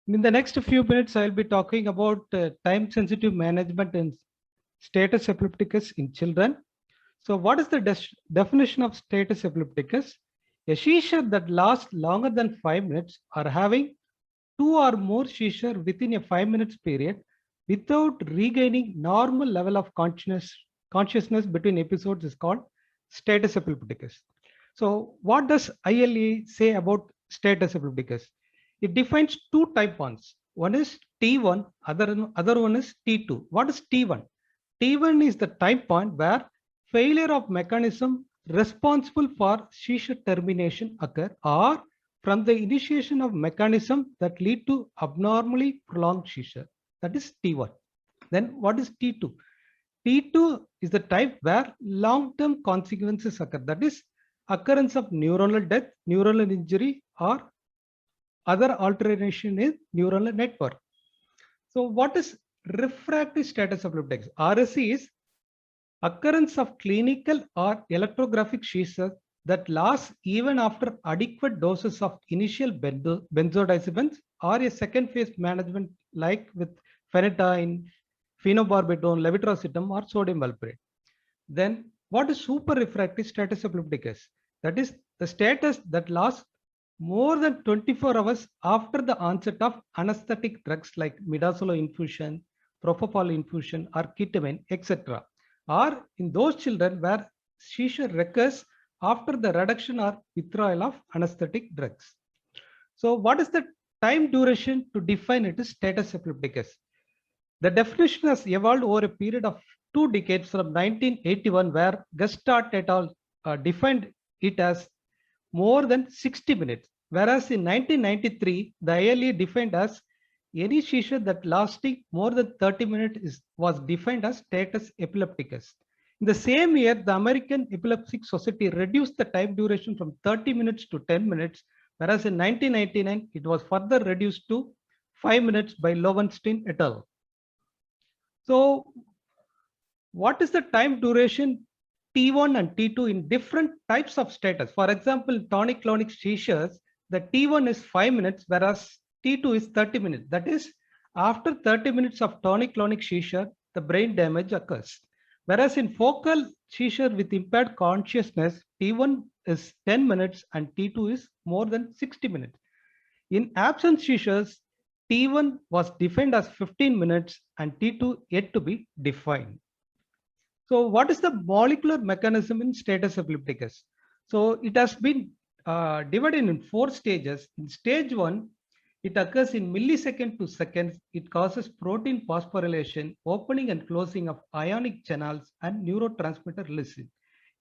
In the next few minutes, I'll be talking about time-sensitive management and status epilepticus in children. So what is the definition of status epilepticus? A seizure that lasts longer than 5 minutes or having two or more seizure within a 5 minutes period without regaining normal level of consciousness between episodes is called status epilepticus. So what does ILE say about status epilepticus? It defines two type ones. One is T1, other one is T2. What is T1? T1 is the time point where failure of mechanism responsible for seizure termination occur, or from the initiation of mechanism that lead to abnormally prolonged seizure. That is T1. Then what is T2? T2 is the type where long-term consequences occur. That is occurrence of neuronal death, neuronal injury, or other alteration in neuronal network. So what is refractory status epilepticus? RSE is occurrence of clinical or electrographic seizures that lasts even after adequate doses of initial benzodiazepines or a second phase management like with phenytoin, phenobarbital, levetiracetam, or sodium valproate. Then what is super refractory status epilepticus? That is the status that lasts more than 24 hours after the onset of anesthetic drugs like midazolam infusion, propofol infusion, or ketamine, etc. Or in those children where seizure recurs after the reduction or withdrawal of anesthetic drugs. So what is the time duration to define it is status epilepticus? The definition has evolved over a period of 2 decades from 1981, where Gestalt et al. Defined it as more than 60 minutes, whereas in 1993, the ILE defined as any seizure that lasting more than 30 minutes was defined as status epilepticus. In the same year, the American Epileptic Society reduced the time duration from 30 minutes to 10 minutes, whereas in 1999, it was further reduced to 5 minutes by Lowenstein et al. So what is the time duration T1 and T2 in different types of status? For example, tonic-clonic seizures, the T1 is 5 minutes, whereas T2 is 30 minutes. That is, after 30 minutes of tonic-clonic seizure, the brain damage occurs. Whereas in focal seizure with impaired consciousness, T1 is 10 minutes and T2 is more than 60 minutes. In absent seizures, T1 was defined as 15 minutes and T2 yet to be defined. So what is the molecular mechanism in status epilepticus? So it has been divided in 4 stages. In stage 1, it occurs in millisecond to seconds. It causes protein phosphorylation, opening and closing of ionic channels, and neurotransmitter release.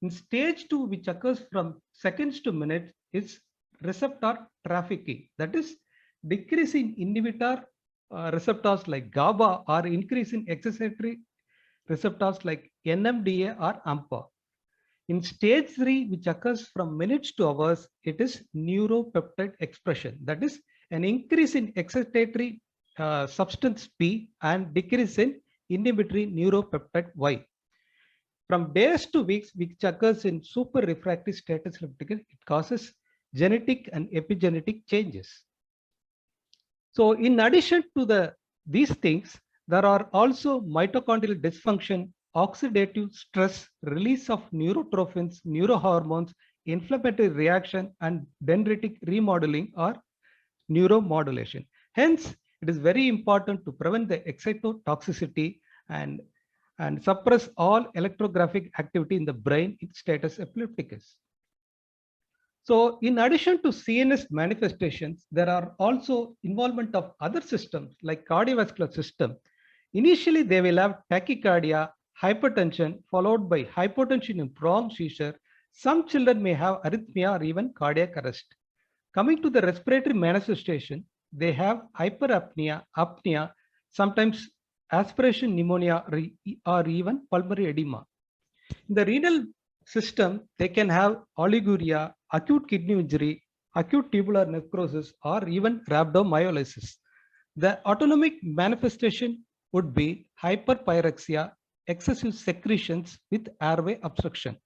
In stage 2, which occurs from seconds to minutes, is receptor trafficking. That is, decrease in inhibitor receptors like GABA or increase in excitatory receptors like NMDA or AMPA. In stage 3, which occurs from minutes to hours, it is neuropeptide expression. That is an increase in excitatory substance P and decrease in inhibitory neuropeptide Y. From days to weeks, which occurs in super refractory status epilepticus, it causes genetic and epigenetic changes. So in addition to these things, there are also mitochondrial dysfunction, oxidative stress, release of neurotrophins, neurohormones, inflammatory reaction, and dendritic remodeling or neuromodulation. Hence, it is very important to prevent the excitotoxicity and suppress all electrographic activity in the brain in status epilepticus. So in addition to CNS manifestations, there are also involvement of other systems like cardiovascular system. Initially, they will have tachycardia, hypertension, followed by hypotension in prolonged seizure. Some children may have arrhythmia or even cardiac arrest. Coming to the respiratory manifestation, they have hyperapnea, apnea, sometimes aspiration pneumonia, or even pulmonary edema. In the renal system, they can have oliguria, acute kidney injury, acute tubular necrosis, or even rhabdomyolysis. The autonomic manifestation would be hyperpyrexia, excessive secretions with airway obstruction.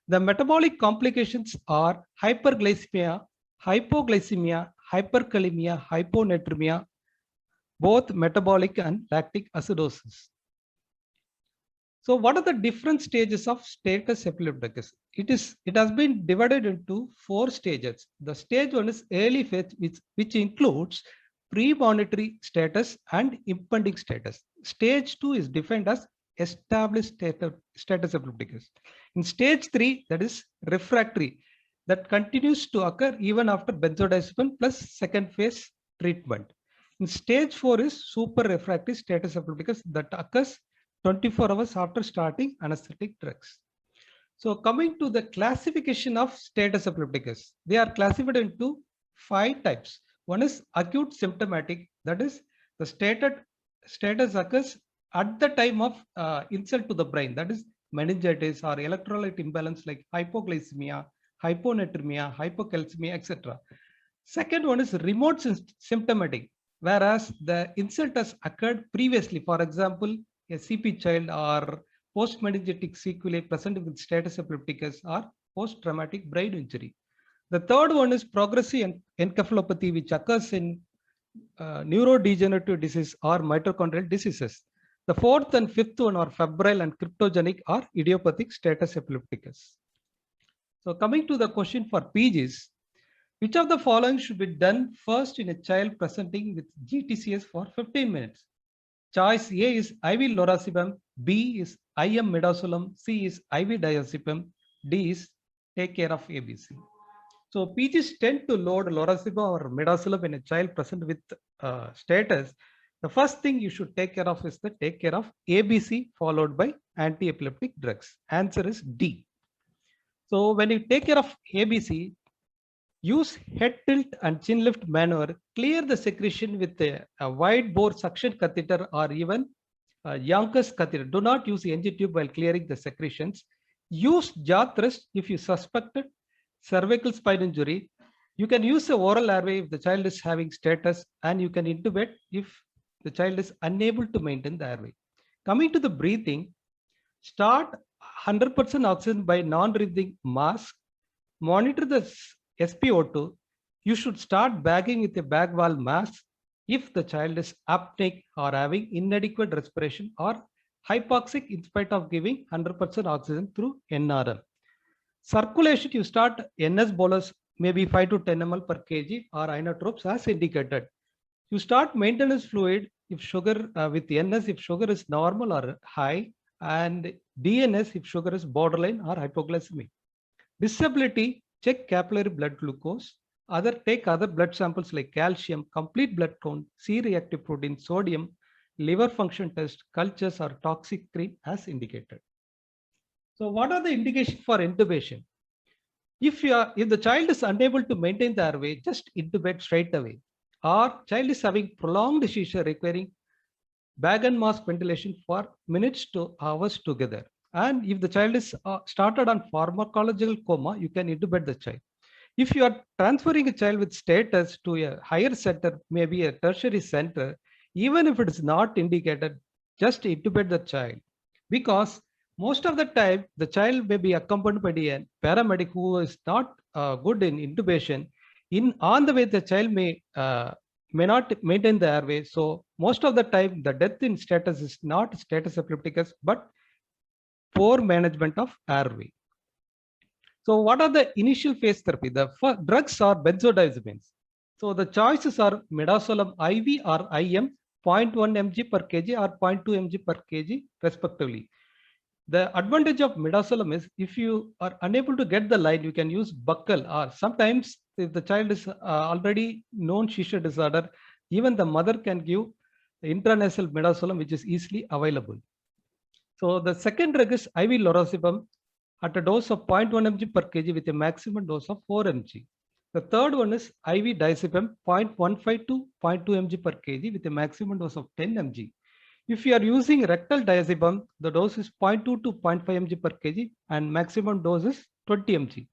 The metabolic complications are hyperglycemia, hypoglycemia, hyperkalemia, hyponatremia, both metabolic and lactic acidosis. So what are the different stages of status epilepticus? It has been divided into 4 stages. The stage 1 is early phase, which includes premonitory status and impending status. Stage 2 is defined as established status epilepticus. In stage 3, that is refractory, that continues to occur even after benzodiazepine plus second phase treatment. In stage 4 is super refractory status epilepticus that occurs 24 hours after starting anesthetic drugs. So coming to the classification of status epilepticus, they are classified into 5 types. One is acute symptomatic, that is the status occurs at the time of insult to the brain, that is meningitis or electrolyte imbalance like hypoglycemia, hyponatremia, hypocalcemia, etc. Second one is remote symptomatic, whereas the insult has occurred previously. For example, a CP child or post-meningitic sequelae present with status epilepticus or post-traumatic brain injury. The third one is progressive encephalopathy, which occurs in neurodegenerative disease or mitochondrial diseases. The fourth and fifth one are febrile and cryptogenic or idiopathic status epilepticus. So coming to the question for PGs, which of the following should be done first in a child presenting with GTCS for 15 minutes? Choice A is IV lorazepam, B is IM midazolam, C is IV diazepam, D is take care of ABC. So PGs tend to load lorazepam or midazolam in a child present with status. The first thing you should take care of is the take care of ABC followed by anti-epileptic drugs. Answer is D. So when you take care of ABC, use head tilt and chin lift maneuver. Clear the secretion with a wide bore suction catheter or even Yonkers catheter. Do not use the NG tube while clearing the secretions. Use jaw thrust if you suspected cervical spine injury. You can use the oral airway if the child is having status, and you can intubate if the child is unable to maintain the airway. Coming to the breathing, start 100% oxygen by non-breathing mask. Monitor the SpO2. You should start bagging with a bag valve mask if the child is apneic or having inadequate respiration or hypoxic in spite of giving 100% oxygen through NRM. Circulation, you start NS bolus maybe 5 to 10 ml per kg or inotropes as indicated. You start maintenance fluid if sugar with NS if sugar is normal or high, and DNS if sugar is borderline or hypoglycemic. Disability, check capillary blood glucose. Take other blood samples like calcium, complete blood count, C-reactive protein, sodium, liver function test, cultures or toxic screen as indicated. So what are the indications for intubation? If the child is unable to maintain the airway, just intubate straight away. Or child is having prolonged seizure requiring bag and mask ventilation for minutes to hours together. And if the child is started on pharmacological coma, you can intubate the child. If you are transferring a child with status to a higher center, maybe a tertiary center, even if it is not indicated, just intubate the child. Because most of the time, the child may be accompanied by a paramedic who is not good in intubation. On the way, the child may not maintain the airway. So most of the time, the death in status is not status epilepticus, but poor management of airway. So what are the initial phase therapy? The drugs are benzodiazepines. So the choices are midazolam IV or IM, 0.1 mg per kg or 0.2 mg per kg respectively. The advantage of midazolam is if you are unable to get the line, you can use buccal, or sometimes if the child is already known seizure disorder, even the mother can give intranasal midazolam, which is easily available. So the second drug is IV lorazepam at a dose of 0.1 mg per kg with a maximum dose of 4 mg. The third one is IV diazepam 0.15 to 0.2 mg per kg with a maximum dose of 10 mg. If you are using rectal diazepam, the dose is 0.2 to 0.5 mg per kg and maximum dose is 20 mg.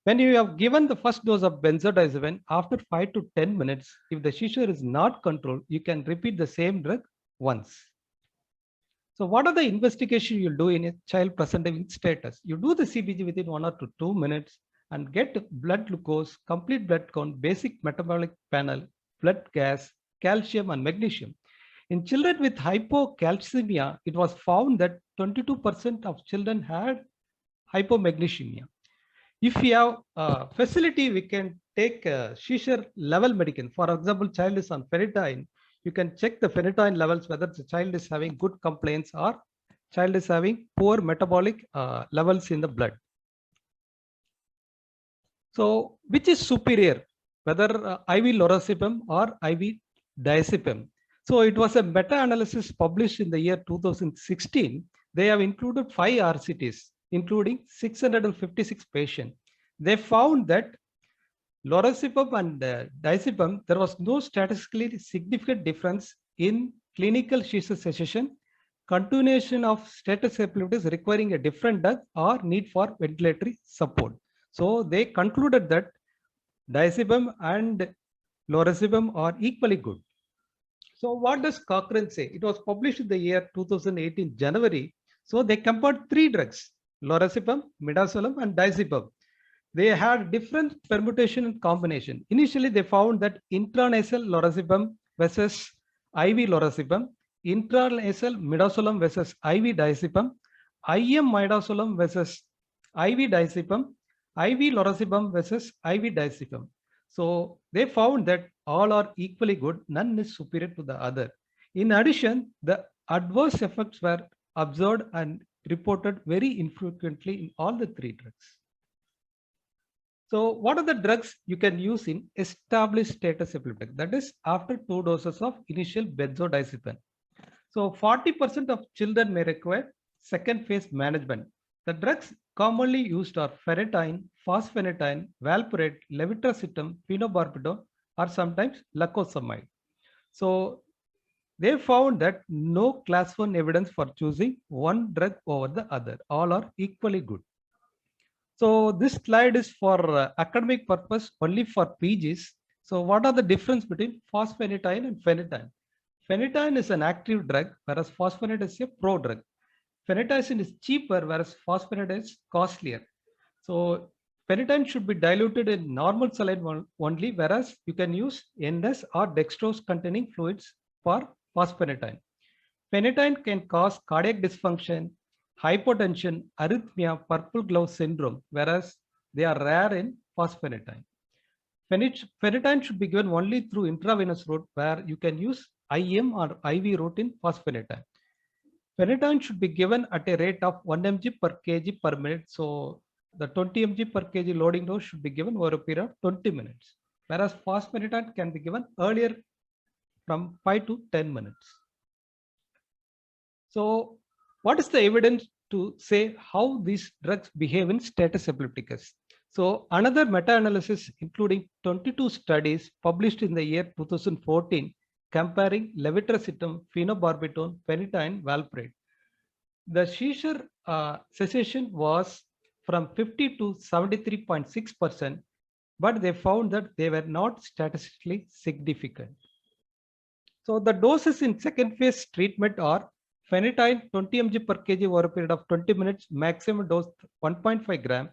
When you have given the first dose of benzodiazepine, after 5 to 10 minutes, if the seizure is not controlled, you can repeat the same drug once. So what are the investigation you'll do in a child presenting with status? You do the CBG within 1 or 2 minutes and get blood glucose, complete blood count, basic metabolic panel, blood gas, calcium, and magnesium. In children with hypocalcemia, it was found that 22% of children had hypomagnesemia. If we have a facility, we can take a seizure level medication. For example, child is on phenytoin. You can check the phenytoin levels, whether the child is having good complaints or child is having poor metabolic levels in the blood. So which is superior, whether IV lorazepam or IV diazepam? So it was a meta-analysis published in the year 2016. They have included 5 RCTs, including 656 patients. They found that lorazepam and diazepam, there was no statistically significant difference in clinical seizure cessation, continuation of status epilepticus requiring a different drug, or need for ventilatory support. So they concluded that diazepam and lorazepam are equally good. So what does Cochrane say? It was published in the year 2018 January. So they compared 3 drugs, lorazepam, midazolam, and diazepam. They had different permutation and combination. Initially, they found that intranasal lorazepam versus IV lorazepam, intranasal midazolam versus IV diazepam, IM midazolam versus IV diazepam, IV lorazepam versus IV diazepam. So they found that all are equally good, none is superior to the other. In addition, the adverse effects were observed and reported very infrequently in all the 3 drugs. So what are the drugs you can use in established status epileptic? That is after 2 doses of initial benzodiazepine. So 40% of children may require second phase management. The drugs commonly used are phenytoin, fosphenytoin, valproate, levetiracetam, phenobarbital, or sometimes lacosamide. So they found that no class 1 evidence for choosing one drug over the other. All are equally good. So this slide is for academic purpose only for PGs. So what are the difference between fosphenytoin and phenytoin? Phenytoin is an active drug, whereas fosphenytoin is a prodrug. Phenytoin is cheaper, whereas fosphenytoin is costlier. So phenytoin should be diluted in normal saline only, whereas you can use NS or dextrose containing fluids for fosphenytoin. Phenytoin can cause cardiac dysfunction, hypotension, arrhythmia, purple glove syndrome, whereas they are rare in fosphenytoin. Phenytoin should be given only through intravenous route, where you can use IM or IV route in fosphenytoin. Phenytoin should be given at a rate of 1 mg per kg per minute. So the 20 mg per kg loading dose should be given over a period of 20 minutes, whereas fosphenytoin can be given earlier from 5 to 10 minutes. So what is the evidence to say how these drugs behave in status epilepticus? So another meta-analysis including 22 studies published in the year 2014 comparing levetiracetam, phenobarbital, phenytoin, valproate. The seizure cessation was from 50 to 73.6%, but they found that they were not statistically significant. So the doses in second phase treatment are phenytoin 20 mg per kg over a period of 20 minutes, maximum dose 1.5 gram.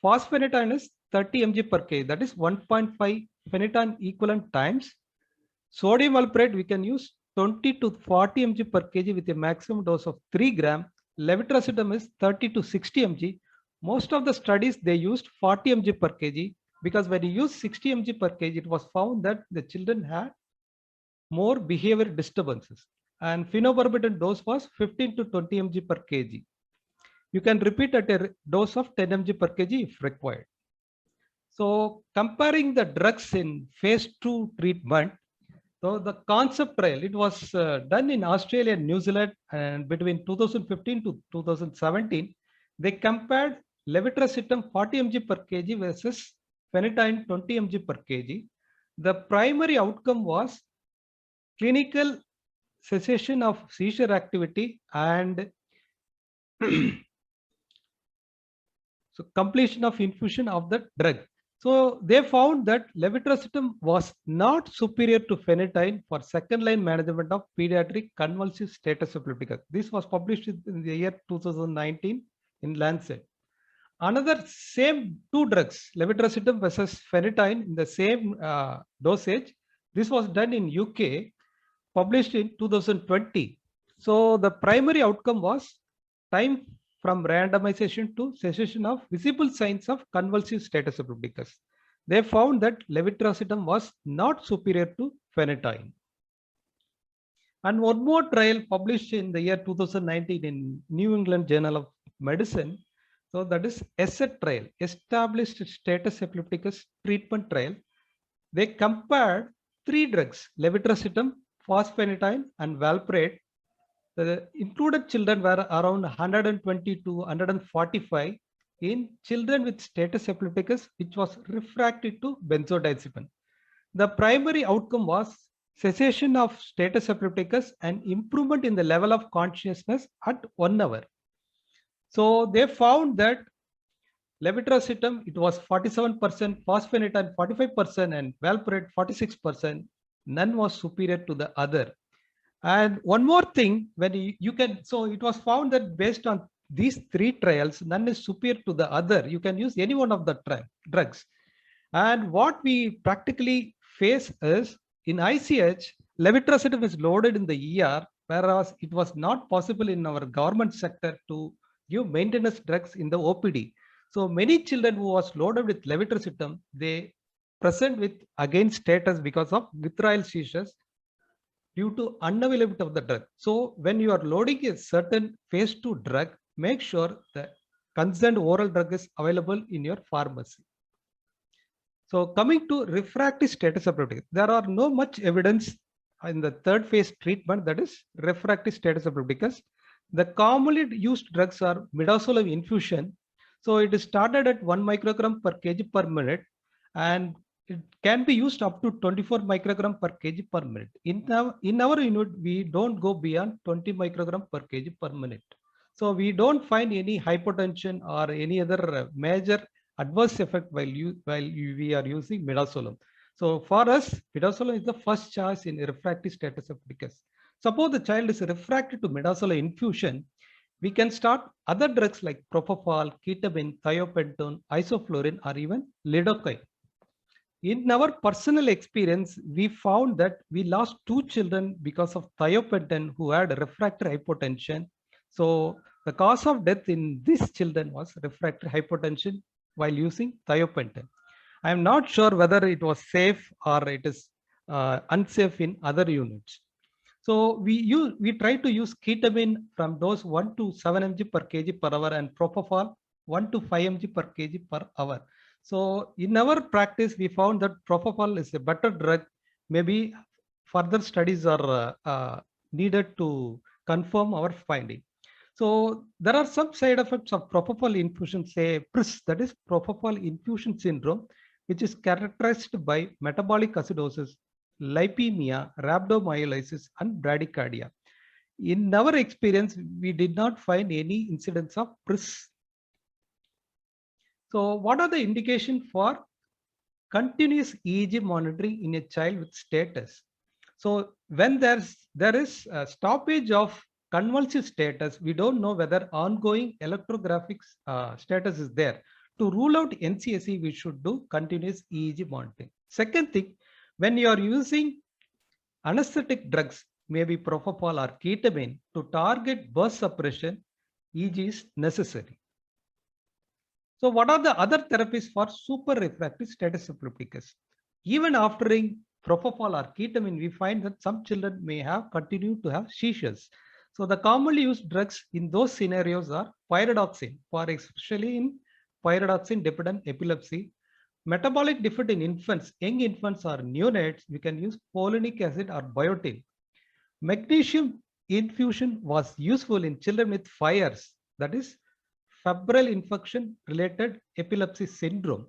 Fosphenytoin is 30 mg per kg, that is 1.5 phenytoin equivalent times. Sodium valproate we can use 20 to 40 mg per kg with a maximum dose of 3 gram. Levetiracetam is 30 to 60 mg. Most of the studies they used 40 mg per kg, because when you use 60 mg per kg, it was found that the children had more behavior disturbances, and phenobarbital dose was 15 to 20 mg per kg. You can repeat at a dose of 10 mg per kg if required. So comparing the drugs in phase 2 treatment, so the concept trial, it was done in Australia and New Zealand, and between 2015 to 2017, they compared levetiracetam 40 mg per kg versus phenytoin 20 mg per kg. The primary outcome was clinical cessation of seizure activity and so completion of infusion of the drug. So they found that levetiracetam was not superior to phenytoin for second line management of pediatric convulsive status epilepticus. This was published in the year 2019 in Lancet. Another same 2 drugs, levetiracetam versus phenytoin in the same dosage, This was done in UK, published in 2020. So the primary outcome was time from randomization to cessation of visible signs of convulsive status epilepticus. They found that levetiracetam was not superior to phenytoin. And one more trial published in the year 2019 in New England Journal of Medicine. So that is ESSET trial, established status epilepticus treatment trial. They compared three drugs, levetiracetam, fosphenytoin, and valproate. The included children were around 120 to 145 in children with status epilepticus, which was refractory to benzodiazepine. The primary outcome was cessation of status epilepticus and improvement in the level of consciousness at 1 hour. So they found that levetiracetam, it was 47%, fosphenytoin 45%, and valproate 46%. None was superior to the other. And one more thing, when you can, so it was found that based on these three trials, none is superior to the other. You can use any one of the drugs. And what we practically face is in ICH, levetiracetam is loaded in the ER, whereas it was not possible in our government sector to give maintenance drugs in the OPD. So many children who was loaded with levetiracetam, they present with again status because of withdrawal seizures due to unavailability of the drug. So when you are loading a certain phase 2 drug, make sure the concerned oral drug is available in your pharmacy. So coming to refractory status epilepticus, there are no much evidence in the third phase treatment, that is refractory status epilepticus. The commonly used drugs are midazolam infusion. So it is started at 1 microgram per kg per minute, and it can be used up to 24 microgram per kg per minute. In our unit, we don't go beyond 20 microgram per kg per minute. So we don't find any hypotension or any other major adverse effect while we are using midazolam. So for us, midazolam is the first choice in refractory status epilepticus. Suppose the child is refractory to midazolam infusion, we can start other drugs like propofol, ketamine, thiopentone, isoflurane, or even lidocaine. In our personal experience, we found that we lost 2 children because of thiopentone who had refractory hypotension. So the cause of death in these children was refractory hypotension while using thiopentone. I am not sure whether it was safe or it is unsafe in other units. So we try to use ketamine from dose 1 to 7 mg per kg per hour and propofol 1 to 5 mg per kg per hour. So in our practice, we found that propofol is a better drug. Maybe further studies are needed to confirm our finding. So there are some side effects of propofol infusion, say PRIS, that is propofol infusion syndrome, which is characterized by metabolic acidosis, lipemia, rhabdomyolysis, and bradycardia. In our experience, we did not find any incidence of PRIS. So what are the indications for continuous EEG monitoring in a child with status? So when there is a stoppage of convulsive status, we don't know whether ongoing electrographic status is there. To rule out NCSE, we should do continuous EEG monitoring. Second thing, when you are using anesthetic drugs, maybe propofol or ketamine, to target burst suppression, EEG is necessary. So what are the other therapies for super refractory status epilepticus? Even after propofol or ketamine, we find that some children may have continued to have seizures. So the commonly used drugs in those scenarios are pyridoxine, for especially in pyridoxine dependent epilepsy. Metabolic defect in infants, young infants or neonates, we can use polinic acid or biotin. Magnesium infusion was useful in children with FIRS, that is febrile infection related epilepsy syndrome.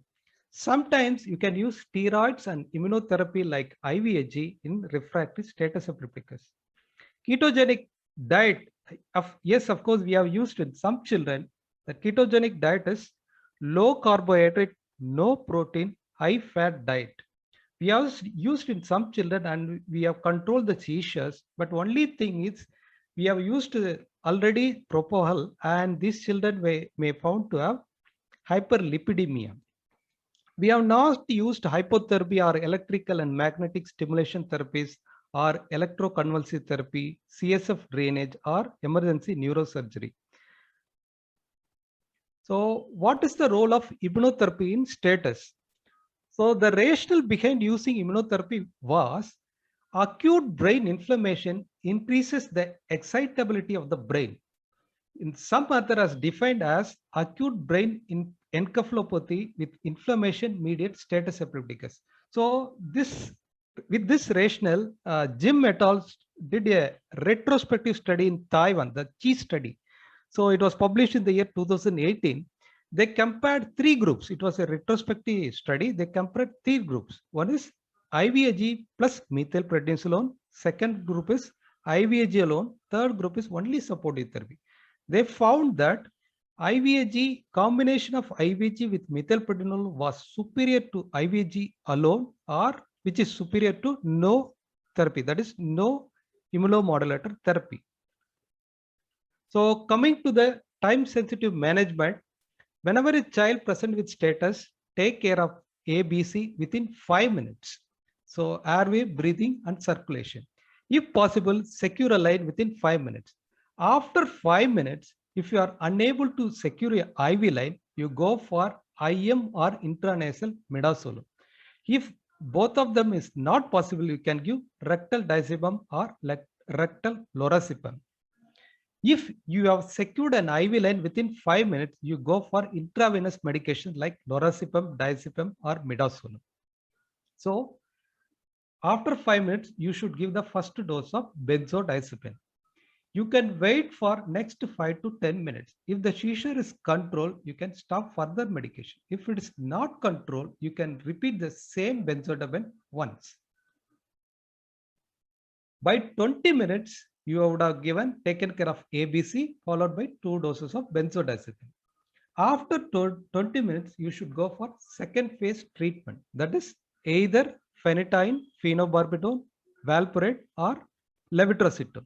Sometimes you can use steroids and immunotherapy like IVIG in refractory status epilepticus. Ketogenic diet, yes, of course, we have used in some children. The ketogenic diet is low carbohydrate, no protein, high fat diet. We have used in some children and we have controlled the seizures, but only thing is we have used already propofol and these children may found to have hyperlipidemia. We have not used hypotherapy or electrical and magnetic stimulation therapies or electroconvulsive therapy, CSF drainage, or emergency neurosurgery. So what is the role of immunotherapy in status? So the rationale behind using immunotherapy was acute brain inflammation increases the excitability of the brain. In some author has defined as acute brain encephalopathy with inflammation mediate status epilepticus. So with this rationale, Jim et al. Did a retrospective study in Taiwan, the Chi study. So it was published in the year 2018. They compared three groups. It was a retrospective study. They compared three groups. One is IVIG plus methylprednisolone. Second group is IVIG alone. Third group is only supportive therapy. They found that IVIG combination of IVIG with methylprednisolone was superior to IVIG alone, or which is superior to no therapy, that is no immunomodulator therapy. So coming to the time sensitive management, whenever a child present with status, take care of ABC within 5 minutes. So airway, breathing and circulation. If possible, secure a line within 5 minutes. After 5 minutes, if you are unable to secure a IV line, you go for IM or intranasal midazolam. If both of them is not possible, you can give rectal diazepam or rectal lorazepam. If you have secured an IV line within 5 minutes, you go for intravenous medication like lorazepam, diazepam or midazolam. So after 5 minutes, you should give the first dose of benzodiazepine. You can wait for next 5 to 10 minutes. If the seizure is controlled, you can stop further medication. If it is not controlled, you can repeat the same benzodiazepine once. By 20 minutes, you would have taken care of ABC followed by 2 doses of benzodiazepine. After 20 minutes, you should go for second phase treatment. That is either phenytoin, phenobarbital, valproate or levetiracetam.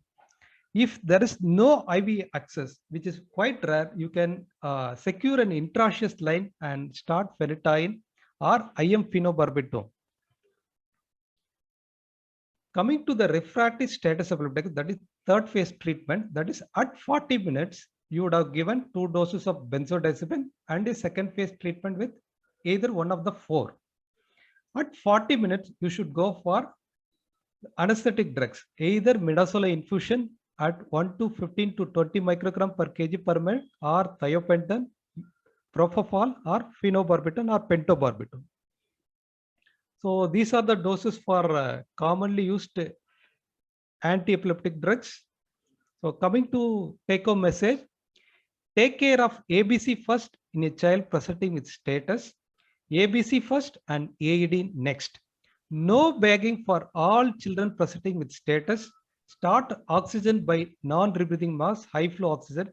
If there is no IV access, which is quite rare, you can secure an intraosseous line and start phenytoin or IM phenobarbital. Coming to the refractory status epilepticus, that is third phase treatment, that is at 40 minutes, you would have given 2 doses of benzodiazepine and a second phase treatment with either one of the 4. At 40 minutes, you should go for anesthetic drugs, either midazolam infusion at 1 to 15 to 20 microgram per kg per minute, or thiopental, propofol, or phenobarbital or pentobarbital. So these are the doses for commonly used anti-epileptic drugs. So coming to take-home message, take care of ABC first in a child presenting with status, ABC first and AED next. No begging for all children presenting with status. Start oxygen by non-rebreathing mask, high flow oxygen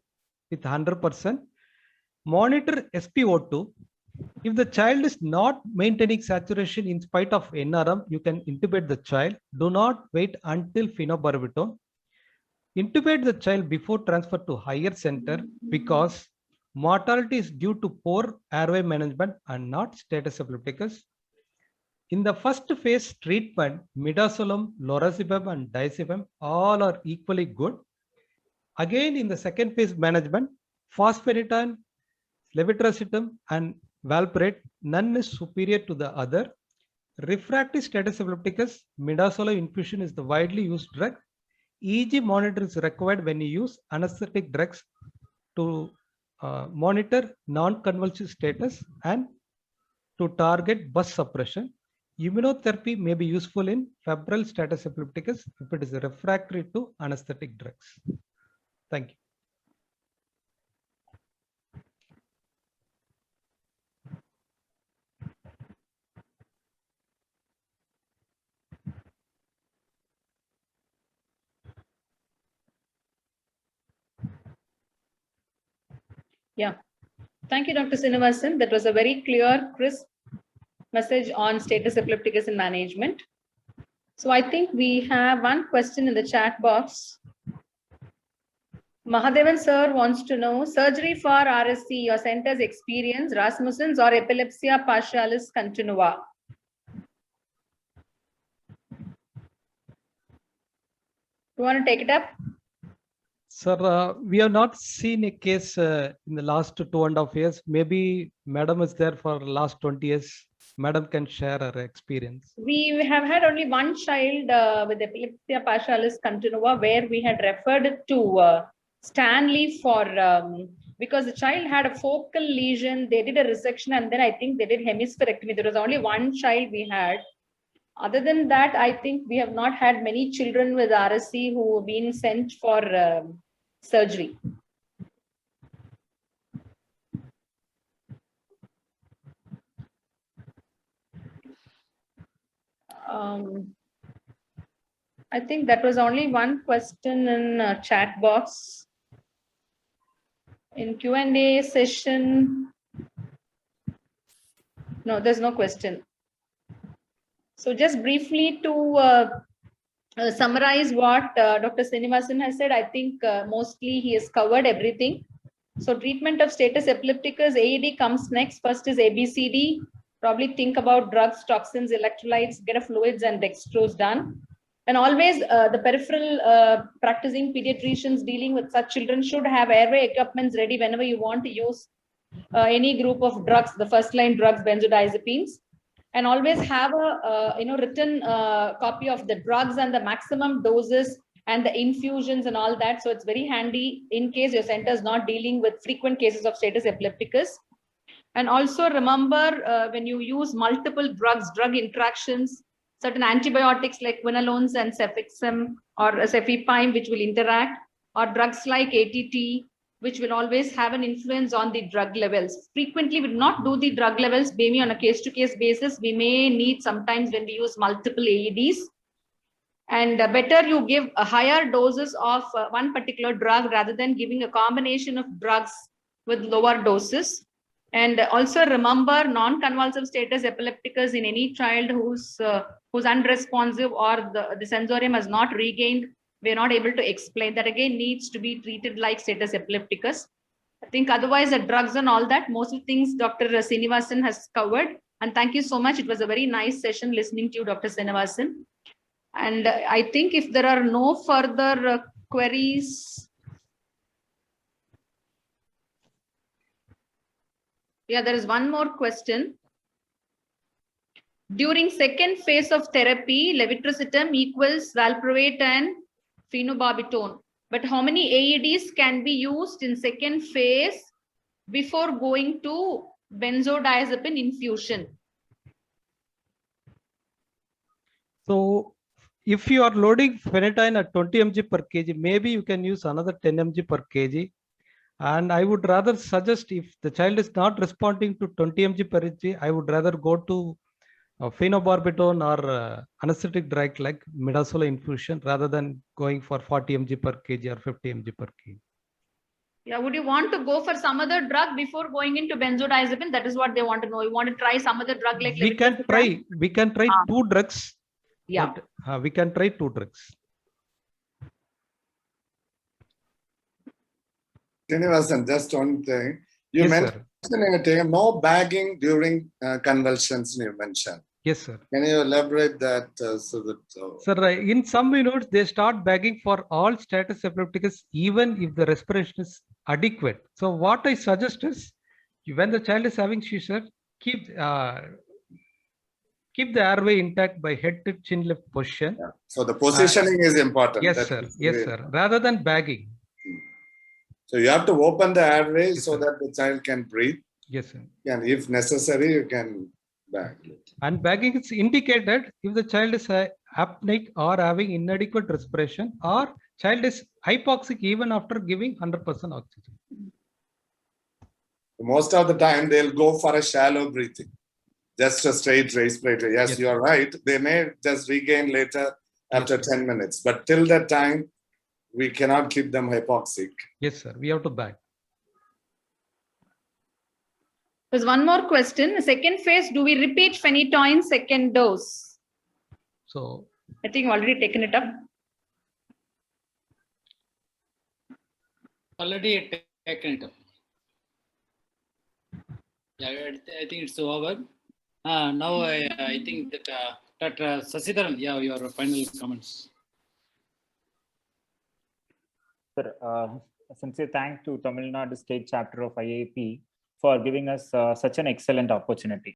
with 100%. Monitor SpO2. If the child is not maintaining saturation in spite of NRM, you can intubate the child. Do not wait until phenobarbital. Intubate the child before transfer to higher center because mortality is due to poor airway management and not status epilepticus. In the first phase treatment, midazolam, lorazepam and diazepam all are equally good. Again, in the second phase management, fosphenytoin, levetiracetam and valproate, none is superior to the other. Refractory status epilepticus, midazolam infusion is the widely used drug. EEG monitor is required when you use anesthetic drugs to monitor non-convulsive status and to target bus suppression. Immunotherapy may be useful in febrile status epilepticus if it is refractory to anesthetic drugs. Thank you. Yeah. Thank you, Dr. Srinivasan. That was a very clear, crisp message on status epilepticus and management. So I think we have one question in the chat box. Mahadevan sir wants to know surgery for RSC, your center's experience, Rasmussen's or epilepsia partialis continua. You want to take it up? Sir, we have not seen a case in the last 2.5 years. Maybe Madam is there for the last 20 years. Madam can share her experience. We have had only one child with epilepsia partialis continua where we had referred to Stanley for because the child had a focal lesion. They did a resection and then I think they did hemispherectomy. There was only one child we had. Other than that, I think we have not had many children with RSC who have been sent for surgery. I think that was only one question in chat box. In Q&A session, no, there's no question. So just briefly to summarize what Dr. Srinivasan has said, I think mostly he has covered everything. So treatment of status epilepticus, AED comes next. First is ABCD. Probably think about drugs, toxins, electrolytes, get a fluids and dextrose done. And always the peripheral practicing pediatricians dealing with such children should have airway equipments ready whenever you want to use any group of drugs, the first line drugs, benzodiazepines. And always have a written copy of the drugs and the maximum doses and the infusions and all that. So it's very handy in case your center is not dealing with frequent cases of status epilepticus. And also remember when you use multiple drugs, drug interactions, certain antibiotics like quinolones and cefixime or cefepime, which will interact, or drugs like ATT, which will always have an influence on the drug levels. Frequently, we will not do the drug levels, maybe on a case-to-case basis. We may need sometimes when we use multiple AEDs. And better you give a higher doses of one particular drug rather than giving a combination of drugs with lower doses. And also remember non-convulsive status epilepticus in any child who's unresponsive or the sensorium has not regained. We're not able to explain that again needs to be treated like status epilepticus. I think otherwise the drugs and all that, most of the things Dr. Srinivasan has covered. And thank you so much. It was a very nice session listening to you, Dr. Srinivasan. And I think if there are no further queries. Yeah, there is one more question. During second phase of therapy, levetiracetam equals valproate and phenobarbital. But how many AEDs can be used in second phase before going to benzodiazepine infusion? So if you are loading phenytoin at 20 mg per kg, maybe you can use another 10 mg per kg. And I would rather suggest if the child is not responding to 20 mg per kg, I would rather go to phenobarbital or anesthetic drug like midazolam infusion rather than going for 40 mg per kg or 50 mg per kg. Yeah, would you want to go for some other drug before going into benzodiazepine? That is what they want to know. You want to try some other drug like we can try two drugs. Yeah, but, we can try two drugs. Srinivasan, just one thing. You Yes, mentioned no bagging during convulsions. You mentioned. Yes, sir. Can you elaborate that so that? Sir, in some units they start bagging for all status epilepticus, even if the respiration is adequate. So what I suggest is, when the child is having seizure, keep the airway intact by head to chin lift position. Yeah. So the positioning is important. Yes, sir. Yes, sir. Rather than bagging. So you have to open the airway so that the child can breathe. Yes, sir. And if necessary, you can bag. And bagging is indicated if the child is apneic or having inadequate respiration, or child is hypoxic even after giving 100% oxygen. Most of the time, they'll go for a shallow breathing, just a straight respiratory. Yes, you are right. They may just regain later after 10 minutes. But till that time, we cannot keep them hypoxic. Yes, sir. We have to bag. There's one more question. The second phase, do we repeat phenytoin second dose? So I think I've already taken it up. already taken it up. Yeah, I think it's over. Now I think that Dr. Sasidharan, yeah, your final comments. Sir, sincere thanks to Tamil Nadu State Chapter of IAP for giving us such an excellent opportunity.